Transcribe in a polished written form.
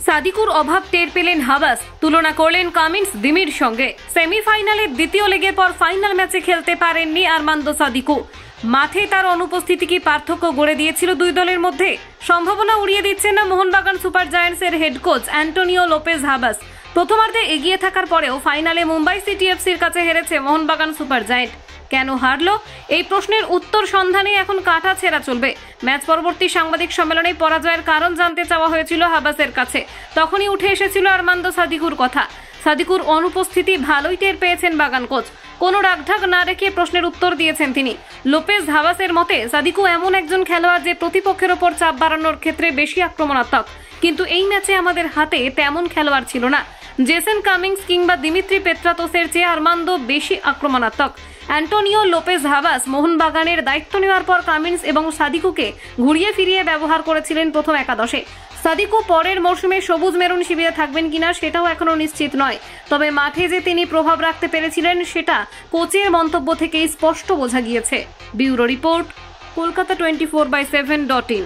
সাদিকুর অভাব টের পেলেন হাবাস, তুলনা করলেন কামিন্স দিমির সঙ্গে। সেমিফাইনালের দ্বিতীয় লেগের পর ফাইনাল ম্যাচে খেলতে পারেননি আর্মান্দো সাদিকু। মাঠে তার অনুপস্থিতি কি পার্থক্য গড়ে দিয়েছিল দুই দলের মধ্যে? সম্ভাবনা উড়িয়ে দিচ্ছেন না মোহনবাগান সুপার জায়ান্টসের head coach Antonio Lopez Habas. প্রথমার্ধে এগিয়ে থাকার পরেও ফাইনালে মুম্বাই সিটি এফসির কাছে হেরেছে মোহনবাগান সুপার জায়ান্ট। কেন হারলো? এই প্রশ্নের উত্তর সন্ধানে এখন কাটা ছেঁড়া চলবে। ম্যাচ পরবর্তী সাংবাদিক সম্মেলনে পরাজয়ের কারণ জানতে চাওয়া হয়েছিল হাবাসের কাছে। তখনই উঠে এসেছিল আর্মান্দো সাদিকুর কথা। সাদিকুর অনুপস্থিতি ভালোই টের পেয়েছেন বাগান কোচ। কোনো রাগঢাক না রেখে প্রশ্নের উত্তর দিয়েছেন তিনি। লোপেজ হাবাসের মতে সাদিকু এমন একজন খেলোয়াড় যে প্রতিপক্ষের ওপর চাপ বাড়ানোর ক্ষেত্রে বেশি আক্রমণাত্মক, কিন্তু এই ম্যাচে আমাদের হাতে তেমন খেলোয়াড় ছিল না। জেসন কামিন্স কিংবা দিমিত্রি পেত্রাতোসের চেয়ে আর্মান্দো বেশি আক্রমণাত্মক। অ্যান্টোনিও লোপেজ হাবাস মোহনবাগানের দায়িত্ব নেওয়ার পর কামিন্স এবং সাদিকুকে ঘুরিয়ে ফিরিয়ে ব্যবহার করেছিলেন প্রথম একাদশে। সাদিকু পরের মরশুমে সবুজ মেরুন শিবিরে থাকবেন কিনা সেটাও এখনো নিশ্চিত নয়। তবে মাঠে যে তিনি প্রভাব রাখতে পেরেছিলেন সেটা কোচের মন্তব্য থেকেই স্পষ্ট বোঝা গিয়েছে। Bureau report, Kolkata 24/7.in।